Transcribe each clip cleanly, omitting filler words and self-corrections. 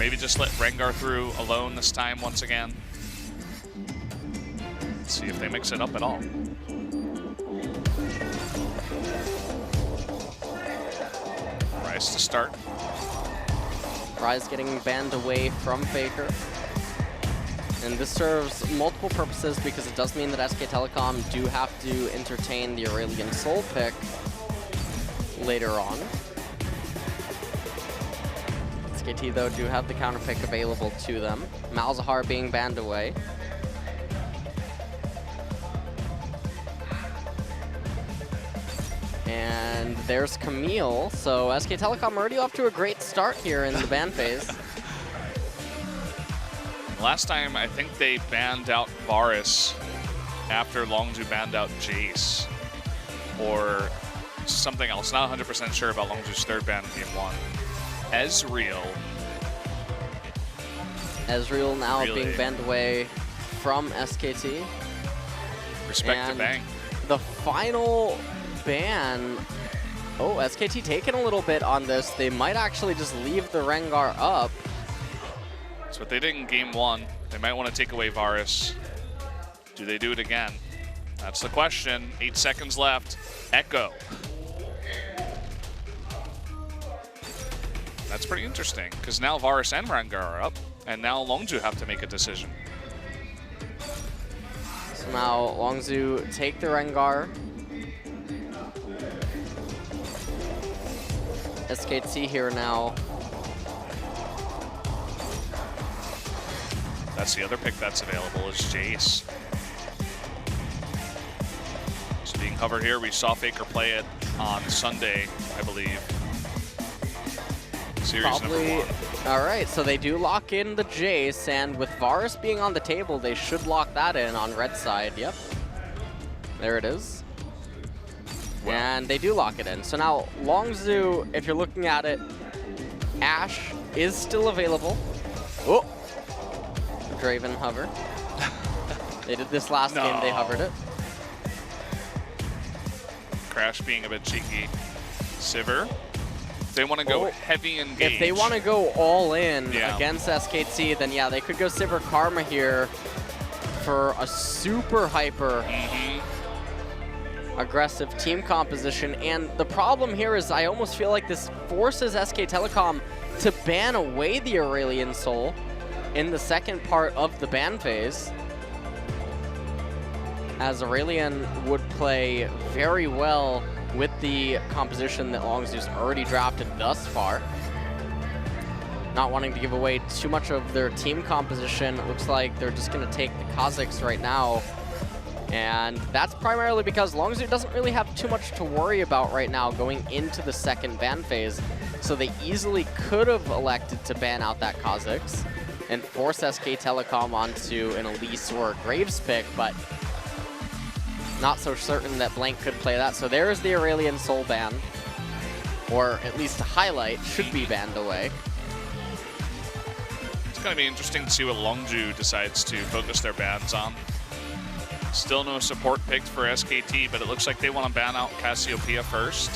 maybe just let Rengar through alone this time once again. Let's see if they mix it up at all. Rise to start. Rise getting banned away from Faker. And this serves multiple purposes because it does mean that SK Telecom do have to entertain the Aurelion Sol pick later on. SKT, though, do have the counter pick available to them. Malzahar being banned away. And there's Camille. So SK Telecom already off to a great start here in the ban phase. Last time, I think they banned out Varus after Longzhu banned out Jace. Or something else. Not 100% sure about Longzhu's third ban in game 1. Ezreal. Ezreal now being banned away from SKT. Respect to Bang. The final ban. Oh, SKT taking a little bit on this. They might actually just leave the Rengar up. That's what they did in game 1. They might want to take away Varus. Do they do it again? That's the question. 8 seconds left. Echo. That's pretty interesting, because now Varus and Rengar are up, and now Longzhu have to make a decision. So now Longzhu take the Rengar. SKT here now. That's the other pick that's available is Jace. It's being covered here. We saw Faker play it on Sunday, I believe. Series number 1. All right, so they do lock in the Jace, and with Varus being on the table, they should lock that in on red side. Yep. There it is. Well. And they do lock it in. So now Longzhu, if you're looking at it, Ashe is still available. Oh! Draven hover. They did this last game, they hovered it. Crash being a bit cheeky. Sivir. If they want to go heavy engage. If they want to go all in against SKT, then yeah, they could go Sivir Karma here for a super hyper aggressive team composition. And the problem here is I almost feel like this forces SK Telecom to ban away the Aurelion Sol in the second part of the ban phase, as Aurelion would play very well with the composition that Longzhu's already drafted thus far. Not wanting to give away too much of their team composition, it looks like they're just going to take the Kazakhs right now. And that's primarily because Longzhu doesn't really have too much to worry about right now going into the second ban phase. So they easily could have elected to ban out that Kazakhs and force SK Telecom onto an Elise or a Graves pick, but not so certain that Blank could play that. So there's the Aurelion Sol ban, or at least a highlight, should be banned away. It's going to be interesting to see what Longzhu decides to focus their bans on. Still no support picked for SKT, but it looks like they want to ban out Cassiopeia first.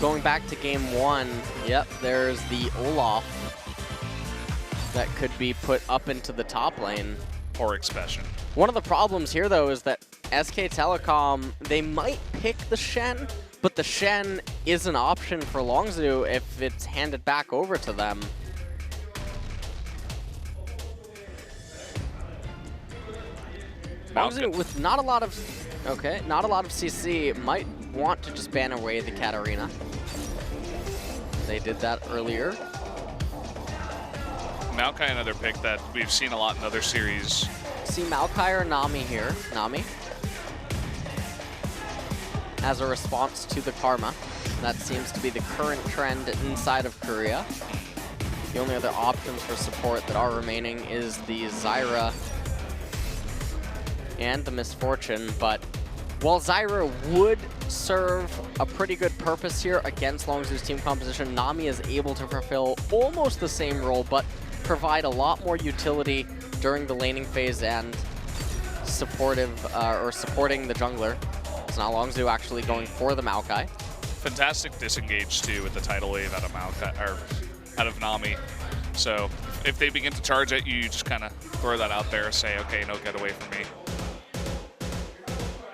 Going back to game 1, yep, there's the Olaf that could be put up into the top lane. Or Expression. One of the problems here, though, is that SK Telecom, they might pick the Shen, but the Shen is an option for Longzhu if it's handed back over to them. Longzhu, with not a lot of CC, might want to just ban away the Katarina. They did that earlier. Maokai, another pick that we've seen a lot in other series. See Maokai or Nami here. Nami. As a response to the Karma. That seems to be the current trend inside of Korea. The only other options for support that are remaining is the Zyra and the Misfortune, but while Zyra would serve a pretty good purpose here against Longzhu's team composition, Nami is able to fulfill almost the same role, but provide a lot more utility during the laning phase and supporting the jungler. So now Longzhu actually going for the Maokai. fantastic disengage too with the tidal wave out of out of Nami. So if they begin to charge at you, you just kind of throw that out there, say, okay, no, get away from me.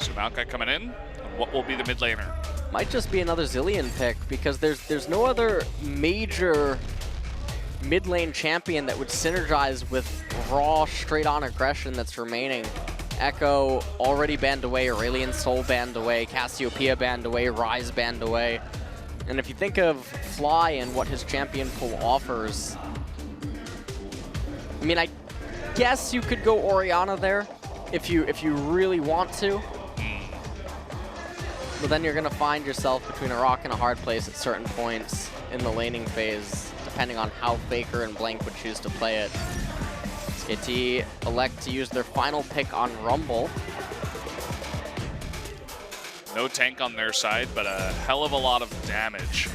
So Maokai coming in, and what will be the mid laner? Might just be another Zillion pick because there's no other major mid lane champion that would synergize with raw straight on aggression that's remaining. Echo already banned away, Aurelion Sol banned away, Cassiopeia banned away, Ryze banned away. And if you think of Fly and what his champion pool offers, I mean, I guess you could go Orianna there if you really want to. But then you're gonna find yourself between a rock and a hard place at certain points in the laning phase, depending on how Faker and Blank would choose to play it. SKT elect to use their final pick on Rumble. No tank on their side, but a hell of a lot of damage.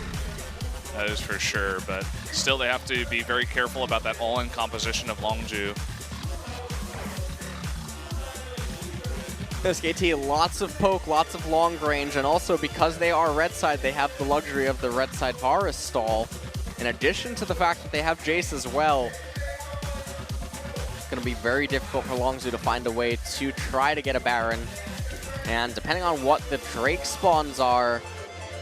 That is for sure, but still they have to be very careful about that all-in composition of Longzhu. SKT, lots of poke, lots of long range, and also because they are red side, they have the luxury of the red side Varus stall. In addition to the fact that they have Jace as well, it's going to be very difficult for Longzhu to find a way to try to get a Baron. And depending on what the Drake spawns are,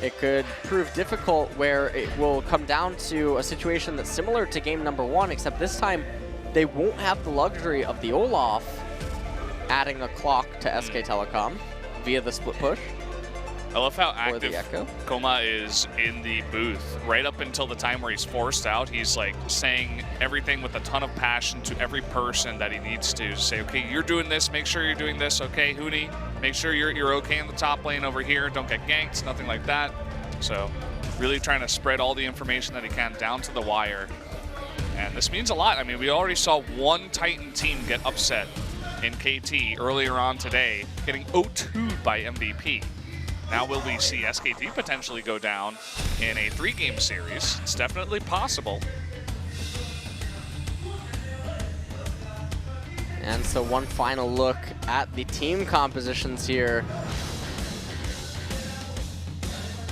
it could prove difficult where it will come down to a situation that's similar to game number 1, except this time they won't have the luxury of the Olaf adding a clock to SK Telecom via the split push. I love how Or the active Echo. Koma is in the booth. Right up until the time where he's forced out, he's like saying everything with a ton of passion to every person that he needs to say, okay, you're doing this, make sure you're doing this, okay, Huni, make sure you're okay in the top lane over here, don't get ganked, nothing like that. So really trying to spread all the information that he can down to the wire. And this means a lot. I mean, we already saw one Titan team get upset in KT earlier on today, getting 0-2'd by MVP. Now will we see SKT potentially go down in a 3-game series? It's definitely possible. And so one final look at the team compositions here.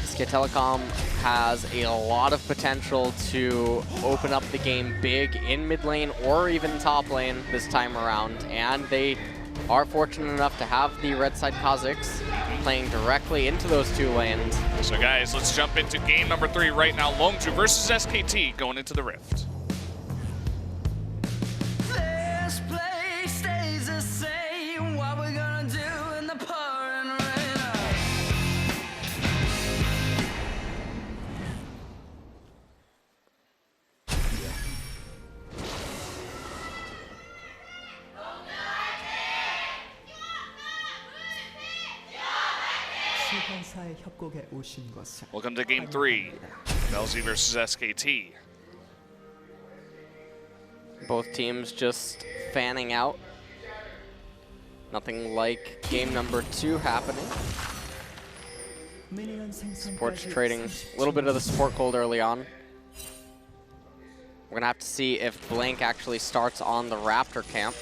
SK Telecom has a lot of potential to open up the game big in mid lane or even top lane this time around. And they are fortunate enough to have the red side Kha'Zix playing directly into those 2 lanes. So guys, let's jump into game number 3 right now. Longzhu versus SKT going into the Rift. This place stays the same. What we're gonna do in the pouring rain. Welcome to game 3. LZ versus SKT. Both teams just fanning out. Nothing like game number 2 happening. Support's trading a little bit of the support gold early on. We're gonna have to see if Blank actually starts on the Raptor camp.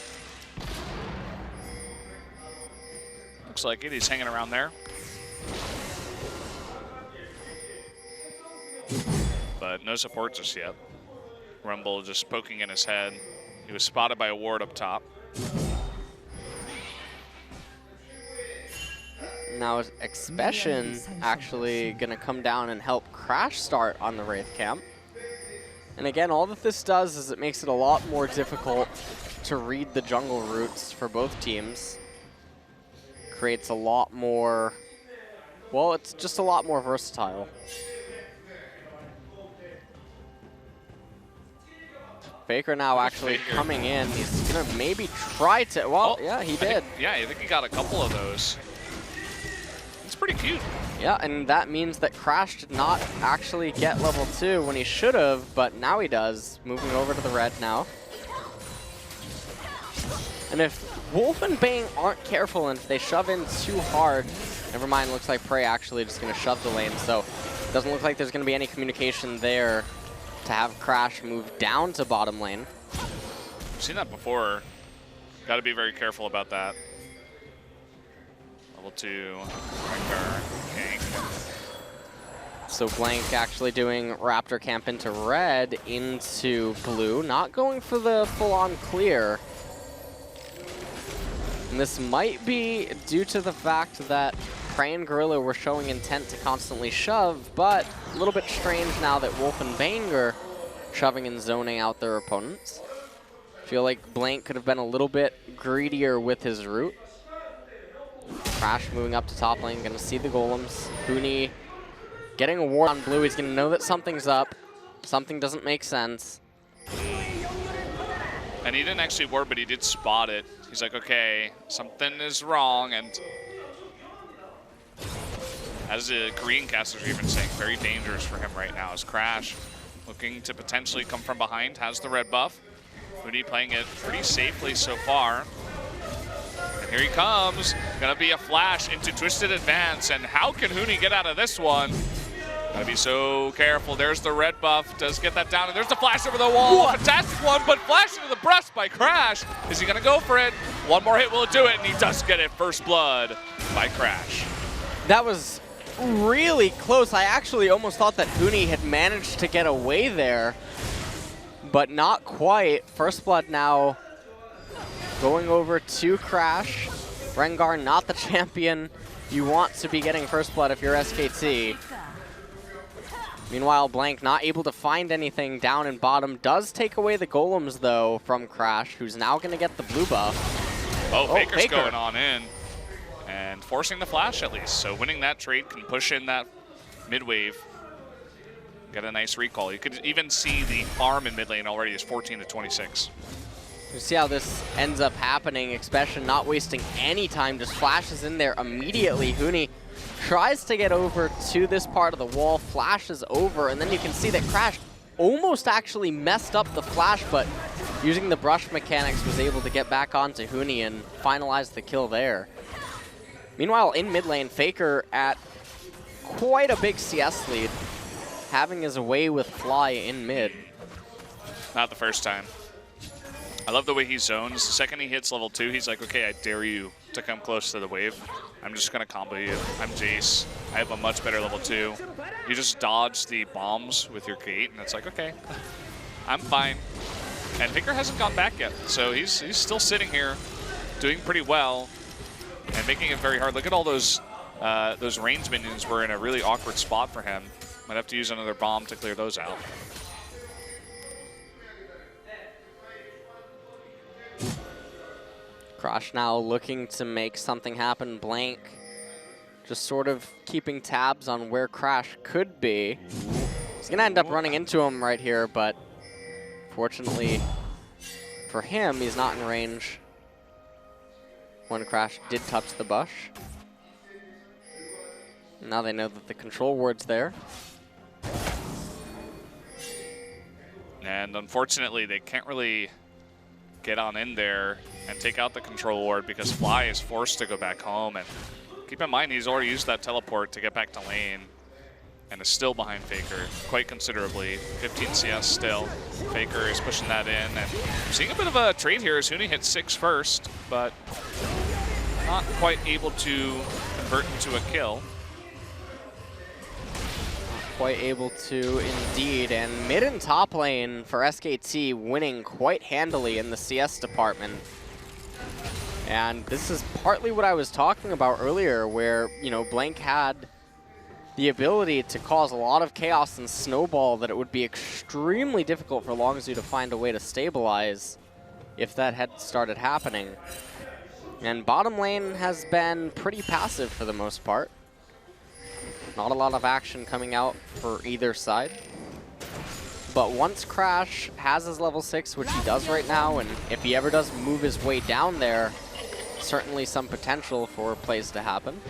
Looks like it. He's hanging around there. But no support just yet. Rumble just poking in his head. He was spotted by a ward up top. Now is Expression actually gonna come down and help Crash start on the Wraith camp. And again, all that this does is it makes it a lot more difficult to read the jungle routes for both teams. Creates a lot more, well, it's just a lot more versatile. Faker now actually coming in. He's gonna maybe try to, well, yeah, he did. I think he got a couple of those. It's pretty cute. Yeah, and that means that Crash did not actually get level 2 when he should have, but now he does. Moving over to the red now. And if Wolf and Bang aren't careful and if they shove in too hard, never mind, looks like Prey actually just gonna shove the lane, so it doesn't look like there's gonna be any communication there to have Crash move down to bottom lane. I've seen that before. Got to be very careful about that. Level 2, Rengar, gank. So Blank actually doing Raptor camp into red, into blue, not going for the full-on clear. And this might be due to the fact that Prey and Gorilla were showing intent to constantly shove, but a little bit strange now that Wolf and Bang are shoving and zoning out their opponents. Feel like Blank could have been a little bit greedier with his route. Crash moving up to top lane, gonna see the golems. Huni getting a ward on blue, he's gonna know that something's up. Something doesn't make sense. And he didn't actually ward, but he did spot it. He's like, okay, something is wrong, and as the green casters are even saying, very dangerous for him right now. As Crash looking to potentially come from behind, has the red buff. Huni playing it pretty safely so far. And here he comes, gonna be a flash into Twisted Advance, and how can Huni get out of this one? Gotta be so careful. There's the red buff, does get that down, and there's the flash over the wall. What? Fantastic one, but flash into the breast by Crash. Is he gonna go for it? One more hit will do it, and he does get it. First blood by Crash. That was really close. I actually almost thought that Huni had managed to get away there, but not quite. First blood now going over to Crash. Rengar, not the champion you want to be getting first blood if you're SKT. Meanwhile, Blank not able to find anything down in bottom. Does take away the golems, though, from Crash, who's now going to get the blue buff. Oh, Faker's going on in. And forcing the flash, at least. So winning that trade can push in that mid wave. Get a nice recall. You could even see the farm in mid lane already is 14 to 26. You see how this ends up happening. Expression not wasting any time, just flashes in there immediately. Huni tries to get over to this part of the wall, flashes over, and then you can see that Crash almost actually messed up the flash, but using the brush mechanics was able to get back onto Huni and finalize the kill there. Meanwhile, in mid lane, Faker at quite a big CS lead, having his way with Fly in mid. Not the first time. I love the way he zones. The second he hits level 2, he's like, okay, I dare you to come close to the wave. I'm just going to combo you. I'm Jace. I have a much better level 2. You just dodge the bombs with your gate, and it's like, okay, I'm fine. And Faker hasn't gone back yet, so he's still sitting here doing pretty well and making it very hard. Look at all those range minions were in a really awkward spot for him. Might have to use another bomb to clear those out. Crash now looking to make something happen. Blank just sort of keeping tabs on where Crash could be. He's going to end up running into him right here, but fortunately for him, he's not in range when Crash did touch the bush. Now they know that the control ward's there. And unfortunately, they can't really get on in there and take out the control ward because Fly is forced to go back home. And keep in mind, he's already used that teleport to get back to lane and is still behind Faker quite considerably. 15 CS still. Faker is pushing that in. And I'm seeing a bit of a trade here as Huni hit 6 first, but not quite able to convert into a kill. Quite able to indeed, and mid and top lane for SKT winning quite handily in the CS department. And this is partly what I was talking about earlier, where, you know, Blank had the ability to cause a lot of chaos and snowball that it would be extremely difficult for Longzhu to find a way to stabilize if that had started happening. And bottom lane has been pretty passive for the most part. Not a lot of action coming out for either side. But once Crash has his level 6, which he does right now, and if he ever does move his way down there, certainly some potential for plays to happen.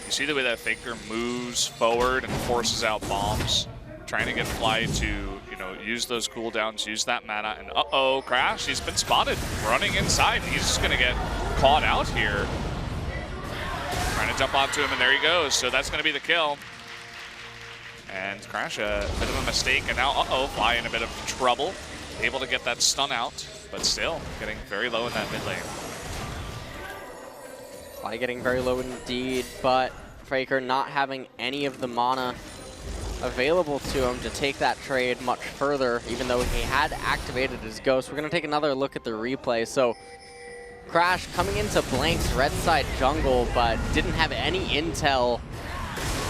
You see the way that Faker moves forward and forces out bombs, trying to get Fly to, you know, use those cooldowns, use that mana, and uh-oh, Crash, he's been spotted running inside. He's just gonna get caught out here. Trying to jump onto him, and there he goes. So that's going to be the kill. And Crash, a bit of a mistake, and now, uh-oh, Fly in a bit of trouble. Able to get that stun out, but still getting very low in that mid lane. Fly getting very low indeed, but Faker not having any of the mana available to him to take that trade much further, even though he had activated his Ghost. We're going to take another look at the replay. So Crash coming into Blank's red side jungle, but didn't have any intel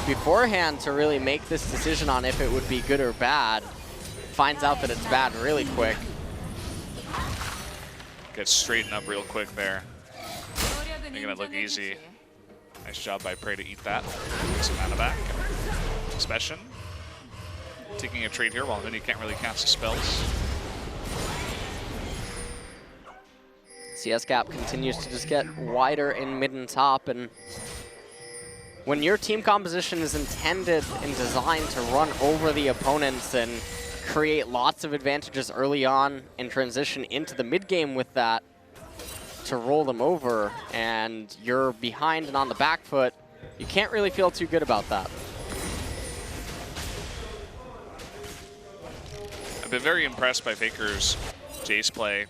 beforehand to really make this decision on if it would be good or bad. Finds out that it's bad really quick. Gets straightened up real quick there. Making it look easy. Nice job by Prey to eat that. Get some mana back. Special. Taking a trade here while Huni can't really cast the spells. CS gap continues to just get wider in mid and top, and when your team composition is intended and designed to run over the opponents and create lots of advantages early on and transition into the mid game with that to roll them over, and you're behind and on the back foot, you can't really feel too good about that. I've been very impressed by Faker's Jace play.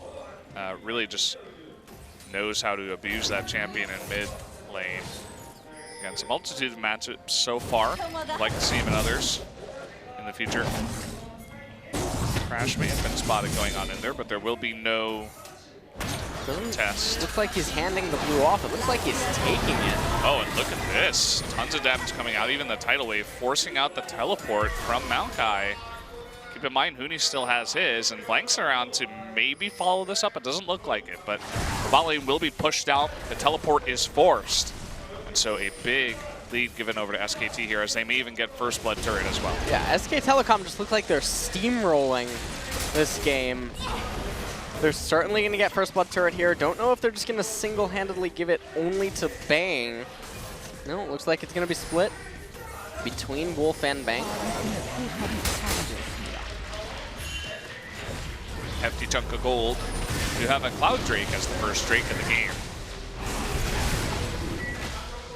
Really just knows how to abuse that champion in mid lane. Against a multitude of matchups so far. I'd like to see him in others in the future. Crash may have been spotted going on in there, but there will be no test. Looks like he's handing the blue off. It looks like he's taking it. Oh, and look at this. Tons of damage coming out. Even the tidal wave forcing out the teleport from Maokai. Keep in mind, Huni still has his, and Blank's around to maybe follow this up. It doesn't look like it, but the bot lane will be pushed out. The teleport is forced. And so a big lead given over to SKT here, as they may even get first blood turret as well. Yeah, SK Telecom just look like they're steamrolling this game. They're certainly going to get first blood turret here. Don't know if they're just going to single-handedly give it only to Bang. No, it looks like it's going to be split between Wolf and Bang. Hefty chunk of gold. You have a Cloud Drake as the first Drake of the game.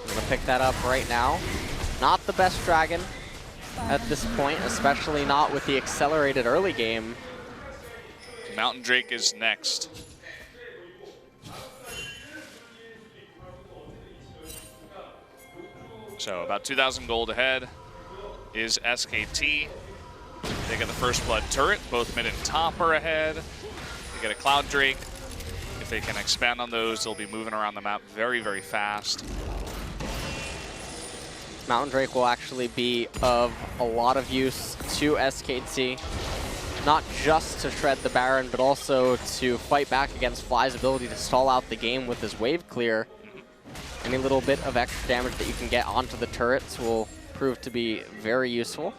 I'm going to pick that up right now. Not the best dragon at this point, especially not with the accelerated early game. Mountain Drake is next. So about 2,000 gold ahead is SKT. They get the first blood turret. Both mid and top are ahead. They get a Cloud Drake. If they can expand on those, they'll be moving around the map very, very fast. Mountain Drake will actually be of a lot of use to SKT. Not just to shred the Baron, but also to fight back against Fly's ability to stall out the game with his wave clear. Any little bit of extra damage that you can get onto the turrets will prove to be very useful.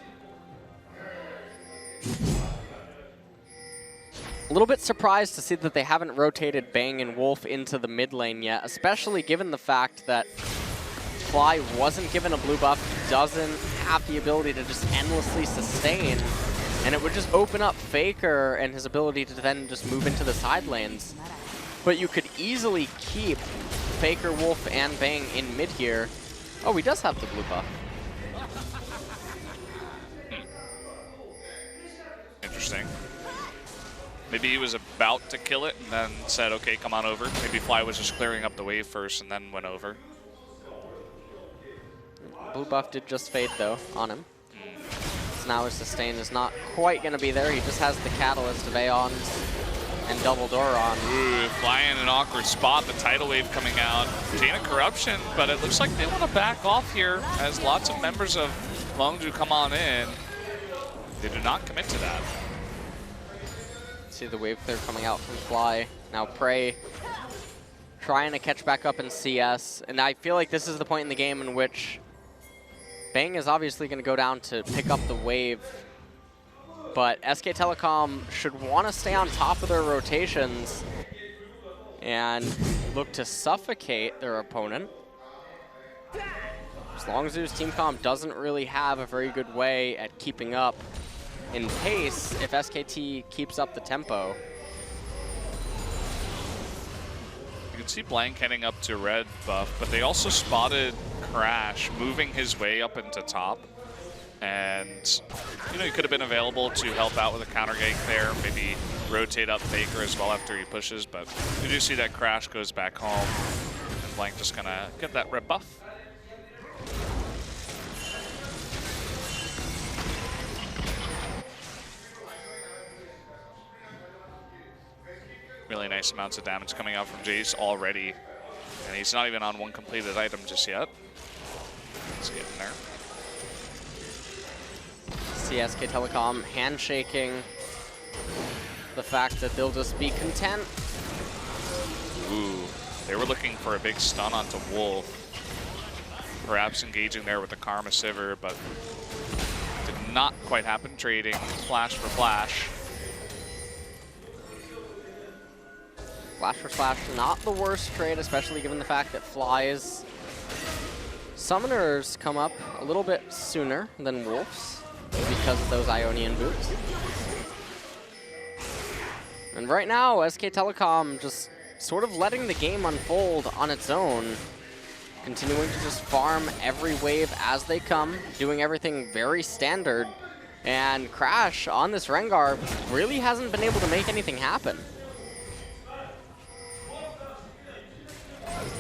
A little bit surprised to see that they haven't rotated Bang and Wolf into the mid lane yet, especially given the fact that Fly wasn't given a blue buff, doesn't have the ability to just endlessly sustain. And it would just open up Faker and his ability to then just move into the side lanes. But you could easily keep Faker, Wolf, and Bang in mid here. Oh, he does have the blue buff. Interesting. Maybe he was about to kill it and then said, okay, come on over. Maybe Fly was just clearing up the wave first and then went over. Blue buff did just fade, though, on him. So now his sustain is not quite going to be there. He just has the catalyst of Aeons and double door on. Ooh, Fly in an awkward spot. The tidal wave coming out. Chain of Corruption, but it looks like they want to back off here as lots of members of Longzhu come on in. They do not commit to that. See the wave clear coming out from Fly. Now Prey trying to catch back up in CS. And I feel like this is the point in the game in which Bang is obviously going to go down to pick up the wave, but SK Telecom should want to stay on top of their rotations and look to suffocate their opponent. As Longzhu's team comp doesn't really have a very good way at keeping up in pace if SKT keeps up the tempo. You can see Blank heading up to red buff, but they also spotted Crash moving his way up into top. And, you know, he could have been available to help out with a counter gank there, maybe rotate up Faker as well after he pushes, but you do see that Crash goes back home, and Blank just gonna get that red buff. nice amounts of damage coming out from Jace already. And he's not even on one completed item just yet. Let's get in there. SK Telecom handshaking the fact that they'll just be content. Ooh, they were looking for a big stun onto Wolf. Perhaps engaging there with the Karma Sivir, but did not quite happen. Trading flash for flash. Flash for flash, not the worst trade, especially given the fact that Fly's summoners come up a little bit sooner than Wolf's because of those Ionian boots. And right now, SK Telecom just sort of letting the game unfold on its own, continuing to just farm every wave as they come, doing everything very standard. And Crash on this Rengar really hasn't been able to make anything happen.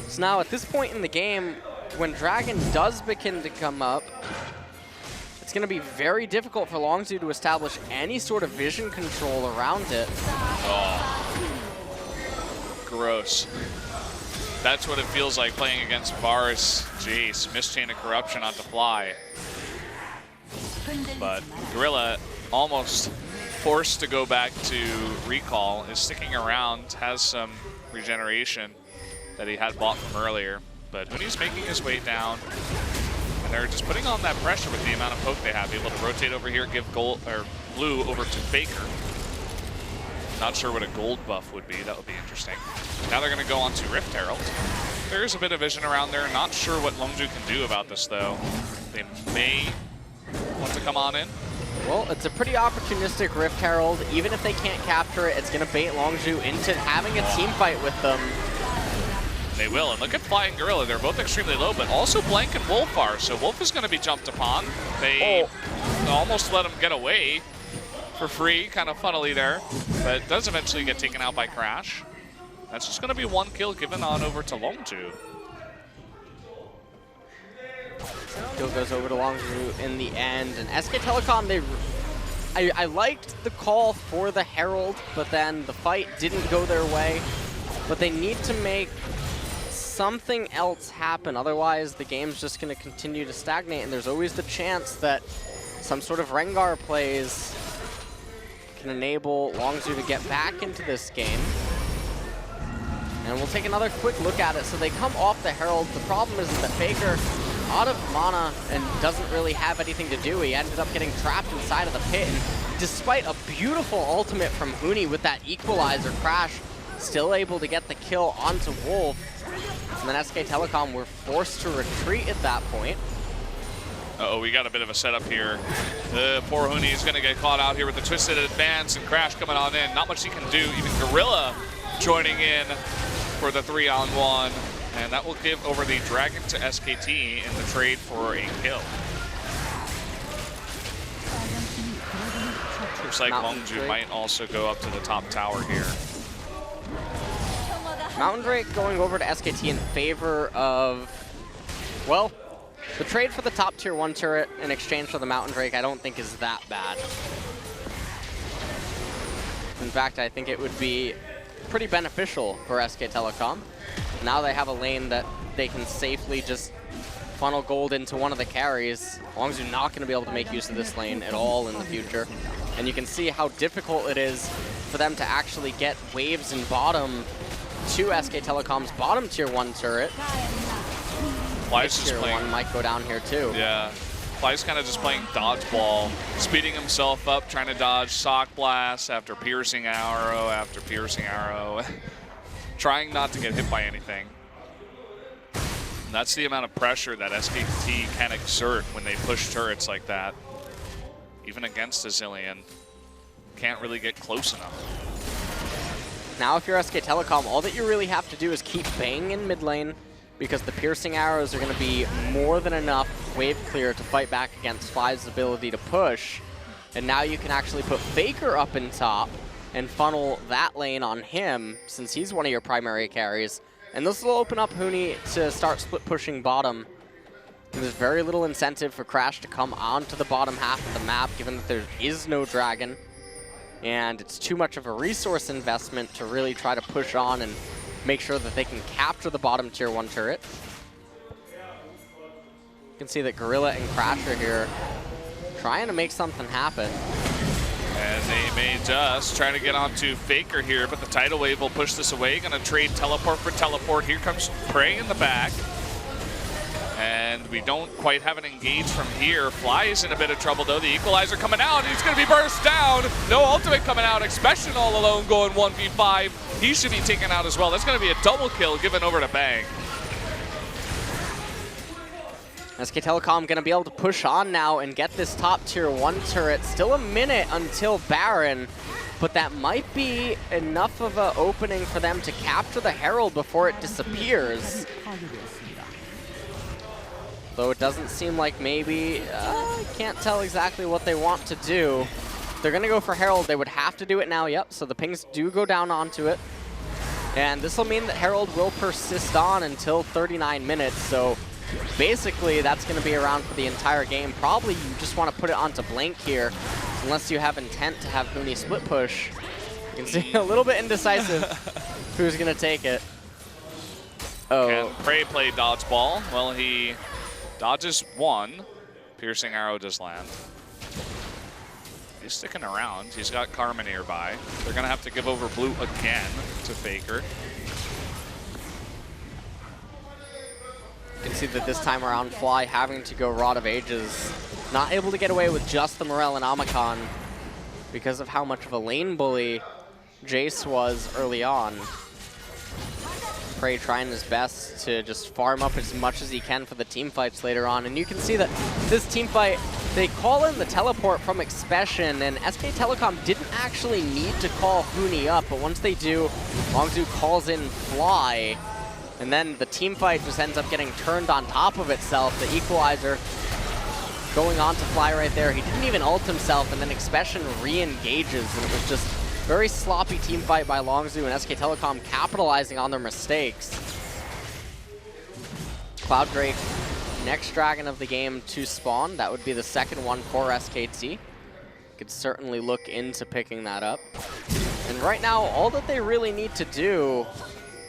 So now at this point in the game, when Dragon does begin to come up, it's going to be very difficult for Longzhu to establish any sort of vision control around it. Oh, gross. That's what it feels like playing against Varus, Jace, Mist-Chain of Corruption onto Fly. But Gorilla, almost forced to go back to Recall, is sticking around, has some regeneration that he had bought from earlier. But Huni's making his way down, and they're just putting on that pressure with the amount of poke they have. Able to rotate over here, give gold or blue over to Faker. Not sure what a gold buff would be. That would be interesting. Now they're going to go on to Rift Herald. There's a bit of vision around there. Not sure what Longzhu can do about this, though. They may want to come on in. Well, it's a pretty opportunistic Rift Herald. Even if they can't capture it, it's going to bait Longzhu into having a team fight with them. They will, and look at Fly and Gorilla. They're both extremely low, but also Blank and Wolf are, so Wolf is going to be jumped upon. They almost let him get away for free, kind of funnily there, but it does eventually get taken out by Crash. That's just going to be one kill given on over to Longzhu. Kill goes over to Longzhu in the end, and SK Telecom, I liked the call for the Herald, but then the fight didn't go their way. But they need to make something else happen, otherwise the game's just going to continue to stagnate, and there's always the chance that some sort of Rengar plays can enable Longzhu to get back into this game. And we'll take another quick look at it. So they come off the Herald. The problem is that Faker, out of mana and doesn't really have anything to do. He ended up getting trapped inside of the pit, and despite a beautiful ultimate from Huni with that equalizer, Crash still able to get the kill onto Wolf. And then SK Telecom were forced to retreat at that point. Uh-oh, we got a bit of a setup here. Poor Huni is going to get caught out here with the twisted advance, and Crash coming on in. Not much he can do. Even Gorilla joining in for the 3-on-1. And that will give over the Dragon to SKT in the trade for a kill. Looks like Longzhu might also go up to the top tower here. Mountain Drake going over to SKT in favor of, well, the trade for the top tier 1 turret in exchange for the Mountain Drake I don't think is that bad. In fact, I think it would be pretty beneficial for SK Telecom. Now they have a lane that they can safely just funnel gold into one of the carries. Longzhu not going to be able to make use of this lane at all in the future. And you can see how difficult it is for them to actually get waves in bottom to SK Telecom's bottom tier 1 turret. Fly's just tier playing 1 might go down here too. Yeah, Fly's kind of just playing dodgeball, speeding himself up, trying to dodge sock blast after piercing arrow after piercing arrow, trying not to get hit by anything. And that's the amount of pressure that SKT can exert when they push turrets like that. Even against a Zillion, can't really get close enough. Now if you're SK Telecom, all that you really have to do is keep banging in mid lane, because the piercing arrows are going to be more than enough wave clear to fight back against Fly's ability to push. And now you can actually put Faker up in top and funnel that lane on him, since he's one of your primary carries. And this will open up Huni to start split pushing bottom. And there's very little incentive for Crash to come onto the bottom half of the map, given that there is no dragon. and it's too much of a resource investment to really try to push on and make sure that they can capture the bottom tier 1 turret. You can see that Gorilla and Crasher here trying to make something happen. And they may just try to get onto Faker here, but the tidal wave will push this away. Gonna trade teleport for teleport. Here comes Prey in the back. And we don't quite have an engage from here. Fly is in a bit of trouble though. The equalizer coming out. He's gonna be burst down. No ultimate coming out. Expression all alone going 1v5. He should be taken out as well. That's gonna be a double kill given over to Bang. SK Telecom going to be able to push on now and get this top tier 1 turret. Still a minute until Baron, but that might be enough of an opening for them to capture the Herald before it disappears. Though it doesn't seem like maybe, I can't tell exactly what they want to do. They're going to go for Herald. They would have to do it now, yep. So the pings do go down onto it. And this will mean that Herald will persist on until 39 minutes, so basically, that's going to be around for the entire game. Probably you just want to put it onto Blink here, unless you have intent to have Huni split push. You can see a little bit indecisive who's going to take it. Oh. Can Prey play dodgeball? Well, he dodges 1. Piercing arrow does land. He's sticking around. He's got Karma nearby. They're going to have to give over blue again to Faker. You can see that this time around, Fly having to go Rod of Ages. Not able to get away with just the Morel and Omicron because of how much of a lane bully Jace was early on. Prey trying his best to just farm up as much as he can for the team fights later on. And you can see that this team fight, they call in the teleport from Expression, and SK Telecom didn't actually need to call Huni up, but once they do, Longzhu calls in Fly. And then the team fight just ends up getting turned on top of itself. The equalizer going on to Fly right there. He didn't even ult himself, and then Expression re-engages, and it was just very sloppy team fight by Longzhu and SK Telecom capitalizing on their mistakes. Cloud Drake, next dragon of the game to spawn. That would be the second one for SKT. Could certainly look into picking that up. And right now, all that they really need to do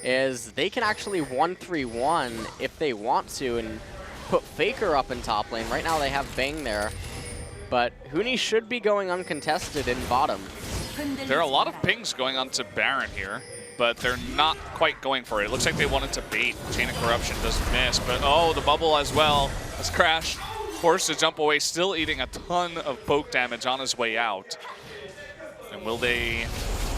is they can actually 1-3-1 if they want to and put Faker up in top lane. Right now they have Bang there, but Huni should be going uncontested in bottom. There are a lot of pings going on to Baron here, but they're not quite going for it. It looks like they wanted to bait. Chain of Corruption doesn't miss, but oh, the bubble as well. As Crash forced to jump away, still eating a ton of poke damage on his way out. And will they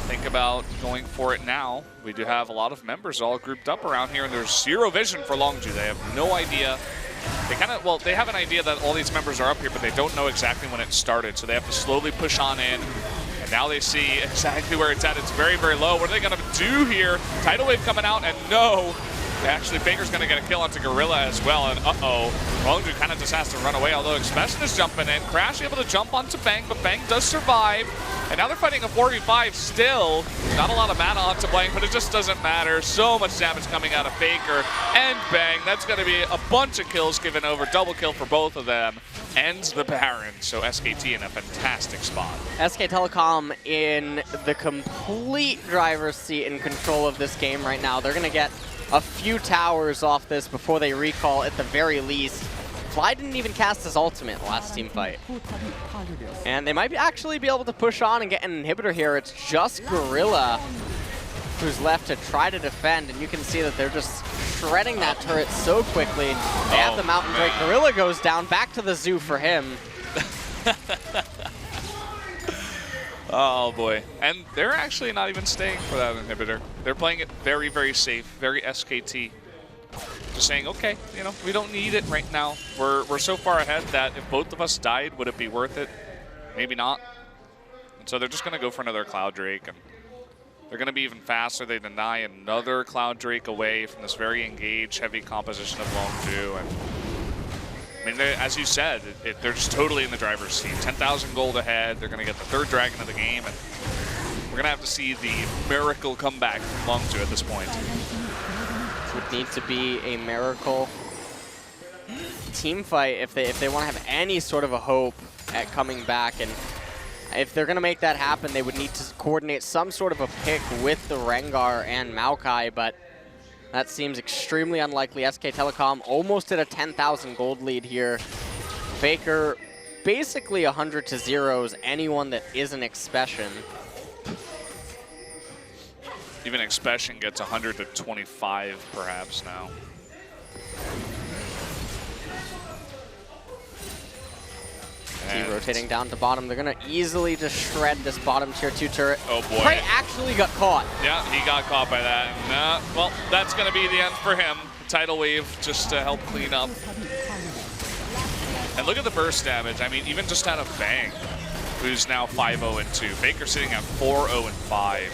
think about going for it now? We do have a lot of members all grouped up around here, and there's zero vision for Longzhu. They have no idea. They kind of, well, they have an idea that all these members are up here, but they don't know exactly when it started, so they have to slowly push on in. And now they see exactly where it's at. It's very, very low. What are they going to do here? Tidal wave coming out, and no. Actually, Faker's going to get a kill onto Gorilla as well, and uh-oh. Longzhu kind of just has to run away, although Expression is jumping in. Crash able to jump onto Bang, but Bang does survive. And now they're fighting a 4v5 still. Not a lot of mana onto Bang, but it just doesn't matter. So much damage coming out of Faker and Bang. That's going to be a bunch of kills given over. Double kill for both of them. Ends the Baron, so SKT in a fantastic spot. SK Telecom in the complete driver's seat in control of this game right now. They're going to get a few towers off this before they recall at the very least. Fly didn't even cast his ultimate last team fight. And they might actually be able to push on and get an inhibitor here. It's just Gorilla who's left to try to defend, and you can see that they're just shredding that turret so quickly. They have the Mountain Drake. Gorilla goes down, back to the zoo for him. Oh boy. And they're actually not even staying for that inhibitor. They're playing it very, very safe, very SKT. Just saying, okay, you know, we don't need it right now. We're so far ahead that if both of us died, would it be worth it? Maybe not. And so they're just going to go for another Cloud Drake, and they're going to be even faster. They deny another Cloud Drake away from this very engaged, heavy composition of Longzhu. And I mean, as you said, they're just totally in the driver's seat. 10,000 gold ahead. They're going to get the third dragon of the game, and we're going to have to see the miracle comeback from Longzhu at this point. Would need to be a miracle team fight if they want to have any sort of a hope at coming back. And If they're going to make that happen, they would need to coordinate some sort of a pick with the Rengar and Maokai, but that seems extremely unlikely. SK Telecom almost at a 10,000 gold lead here. Faker basically 100 to 0s anyone that isn't Expression. Even Expression gets 100 to 25 perhaps now. Rotating down to bottom. They're going to easily just shred this bottom tier 2 turret. Oh boy. Prey actually got caught. Yeah, he got caught by that. Well, that's going to be the end for him. Tidal Wave just to help clean up. And look at the burst damage. I mean, even just out of Bang, who's now 5-0-2. Faker sitting at 4-0-5.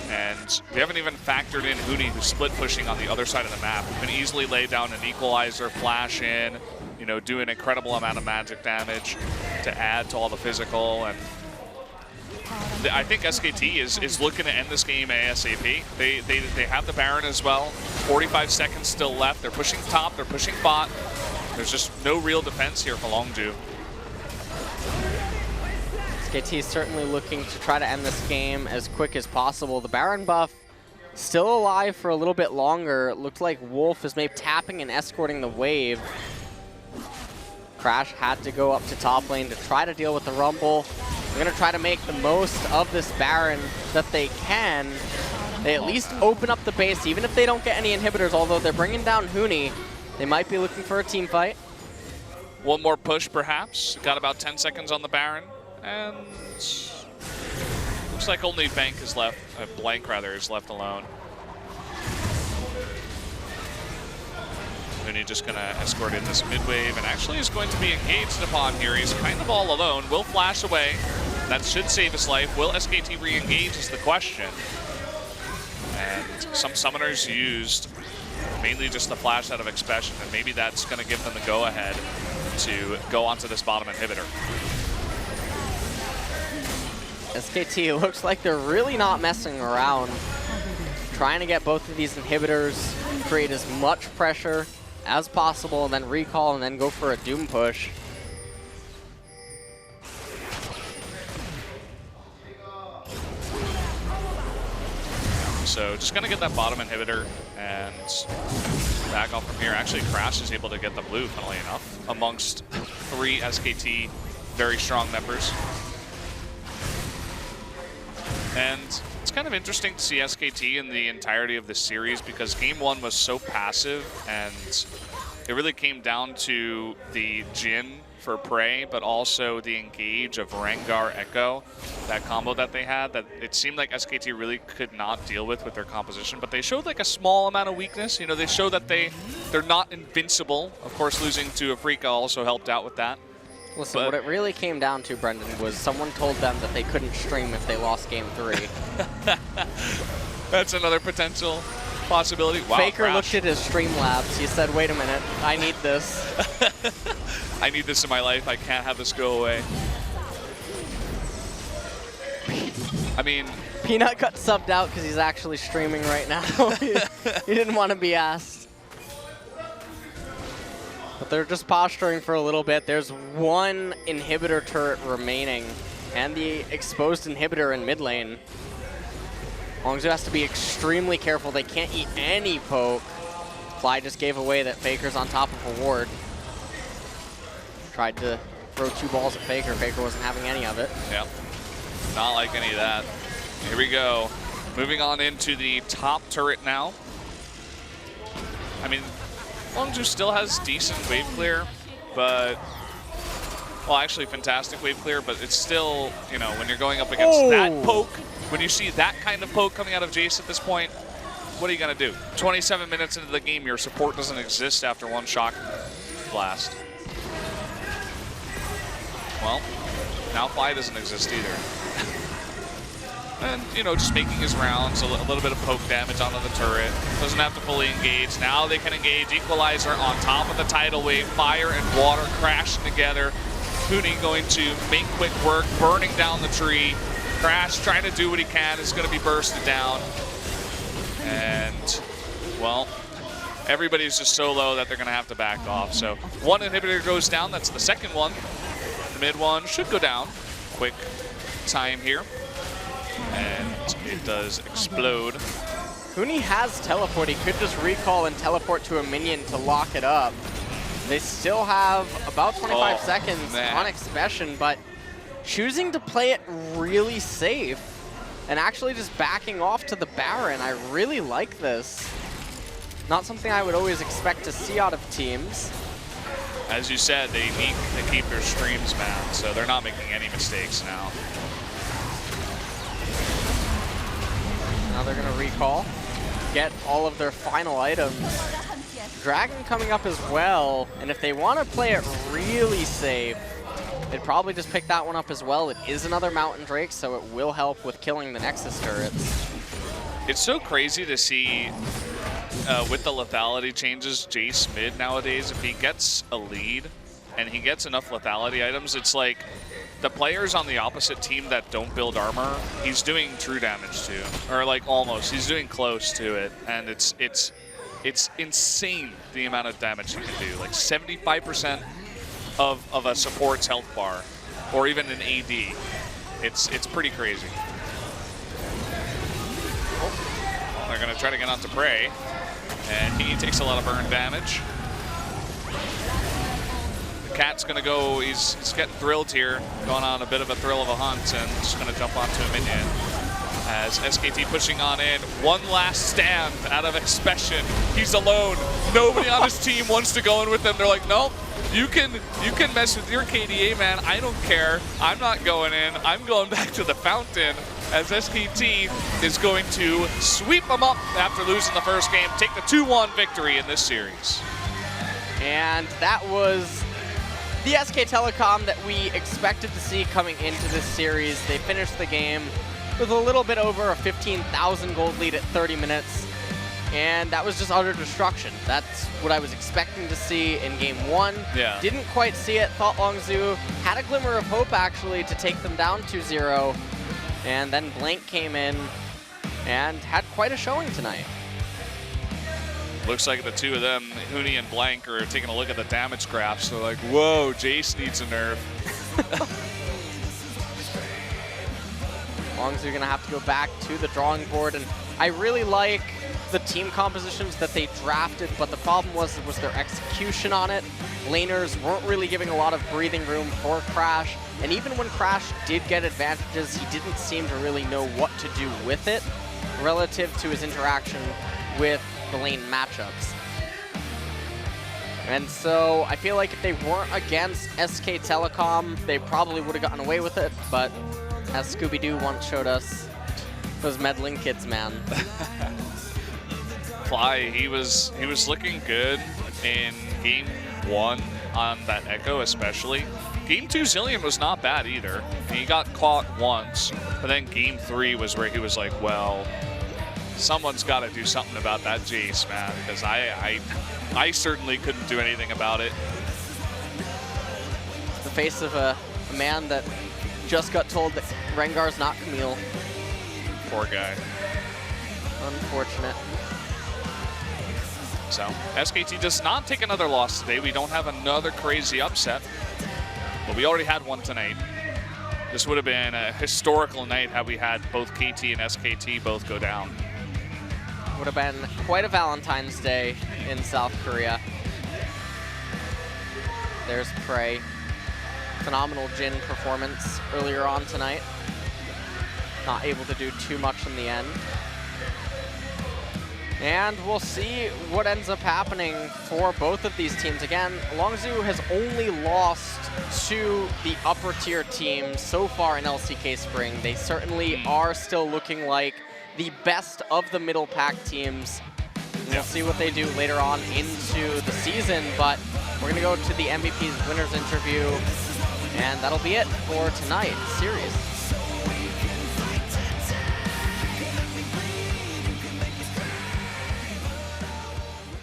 And we haven't even factored in Huni, who's split pushing on the other side of the map, who can easily lay down an equalizer, flash in, you know, do an incredible amount of magic damage to add to all the physical. And I think SKT is looking to end this game ASAP. They have the Baron as well. 45 seconds still left. They're pushing top, they're pushing bot. There's just no real defense here for Longzhu. SKT is certainly looking to try to end this game as quick as possible. The Baron buff still alive for a little bit longer. It looked like Wolf is maybe tapping and escorting the wave. Crash had to go up to top lane to try to deal with the Rumble. They're going to try to make the most of this Baron that they can. They at least open up the base, even if they don't get any inhibitors, although they're bringing down Huni. They might be looking for a team fight. One more push, perhaps. Got about 10 seconds on the Baron. And looks like only Blank is left. Blank, rather, is left alone. Huni just going to escort in this mid wave and actually is going to be engaged upon here. He's kind of all alone. Will flash away. That should save his life. Will SKT re-engage is the question. And some summoners used mainly just the flash out of Expression, and maybe that's going to give them the go-ahead to go onto this bottom inhibitor. SKT looks like they're really not messing around. Trying to get both of these inhibitors, create as much pressure as possible, and then recall, and then go for a Doom push. So just going to get that bottom inhibitor and back off from here. Actually, Crash is able to get the blue, funnily enough, amongst 3 SKT very strong members. And it's kind of interesting to see SKT in the entirety of this series because Game 1 was so passive, and it really came down to the Jhin for Prey, but also the engage of Rengar Echo, that combo that they had, that it seemed like SKT really could not deal with their composition, but they showed like a small amount of weakness. You know, they showed that they're not invincible. Of course, losing to Afrika also helped out with that. Listen, what it really came down to, Brendan, was someone told them that they couldn't stream if they lost Game 3. That's another potential possibility. Wow, Faker Crash looked at his Streamlabs. He said, wait a minute, I need this. I need this in my life. I can't have this go away. I mean, Peanut got subbed out because he's actually streaming right now. He didn't want to be asked. But they're just posturing for a little bit. There's one inhibitor turret remaining and the exposed inhibitor in mid lane. Longzhu has to be extremely careful. They can't eat any poke. Fly just gave away that Faker's on top of a ward. Tried to throw 2 balls at Faker. Faker wasn't having any of it. Yep. Not like any of that. Here we go. Moving on into the top turret now. I mean, Longzhu still has decent wave clear, but, well, actually fantastic wave clear, but it's still, you know, when you're going up against that poke, when you see that kind of poke coming out of Jace at this point, what are you going to do? 27 minutes into the game, your support doesn't exist after one shock blast. Well, now Fly doesn't exist either. And, you know, just making his rounds, a little bit of poke damage onto the turret. Doesn't have to fully engage. Now they can engage. Equalizer on top of the tidal wave. Fire and water crashing together. Huni going to make quick work, burning down the tree. Crash trying to do what he can, is going to be bursted down. And, well, everybody's just so low that they're going to have to back off. So one inhibitor goes down. That's the second one. The mid one should go down. quick time here. And it does explode. Huni has teleport. He could just recall and teleport to a minion to lock it up. They still have about 25 seconds on Expression, but choosing to play it really safe and actually just backing off to the Baron. I really like this. Not something I would always expect to see out of teams. As you said, they need to keep their streams bound, so they're not making any mistakes now. Now they're gonna recall, get all of their final items. Dragon coming up as well, and if they want to play it really safe, they'd probably just pick that one up as well. It is another Mountain Drake, so it will help with killing the Nexus turrets. It's so crazy to see with the lethality changes, Jace mid nowadays, if he gets a lead and he gets enough lethality items, it's like the players on the opposite team that don't build armor, he's doing true damage to, or like almost. He's doing close to it, and it's insane the amount of damage he can do. Like 75% of a support's health bar, or even an AD. It's pretty crazy. Well, they're gonna try to get onto Prey, and he takes a lot of burn damage. The Cat's gonna go, he's getting thrilled here, going on a bit of a thrill of a hunt, and just gonna jump onto a minion. As SKT pushing on in, one last stand out of Expression. He's alone. Nobody on his team wants to go in with him. They're like, nope, you can mess with your KDA, man. I don't care. I'm not going in. I'm going back to the fountain. As SKT is going to sweep them up after losing the first game, take the 2-1 victory in this series. And that was the SK Telecom that we expected to see coming into this series. They finished the game with a little bit over a 15,000 gold lead at 30 minutes. And that was just utter destruction. That's what I was expecting to see in game one. Yeah. Didn't quite see it. Thought Longzhu had a glimmer of hope, actually, to take them down 2-0. And then Blank came in and had quite a showing tonight. Looks like the two of them, Huni and Blank, are taking a look at the damage graphs. They're like, whoa, Jace needs a nerf. Longzhu gonna have to go back to the drawing board, and I really like the team compositions that they drafted, but the problem was their execution on it. Laners weren't really giving a lot of breathing room for Crash, and even when Crash did get advantages, he didn't seem to really know what to do with it relative to his interaction with the lane matchups. And so I feel like if they weren't against SK Telecom, they probably would have gotten away with it, but as Scooby-Doo once showed us, those meddling kids, man. Fly, he was looking good in game one on that Echo especially. Game two, Zillion was not bad either. He got caught once, but then game three was where he was like, well, someone's got to do something about that Jace, man, because I certainly couldn't do anything about it. The face of a man that just got told that Rengar's not Camille. Poor guy. Unfortunate. So, SKT does not take another loss today. We don't have another crazy upset, but we already had one tonight. This would have been a historical night had we had both KT and SKT both go down. Would have been quite a Valentine's Day in South Korea. There's Prey. Phenomenal Jhin performance earlier on tonight. Not able to do too much in the end. And we'll see what ends up happening for both of these teams. Again, Longzhu has only lost to the upper tier teams so far in LCK Spring. They certainly are still looking like the best of the middle pack teams. We'll see what they do later on into the season, but we're gonna go to the MVP's winners interview, and that'll be it for tonight's series.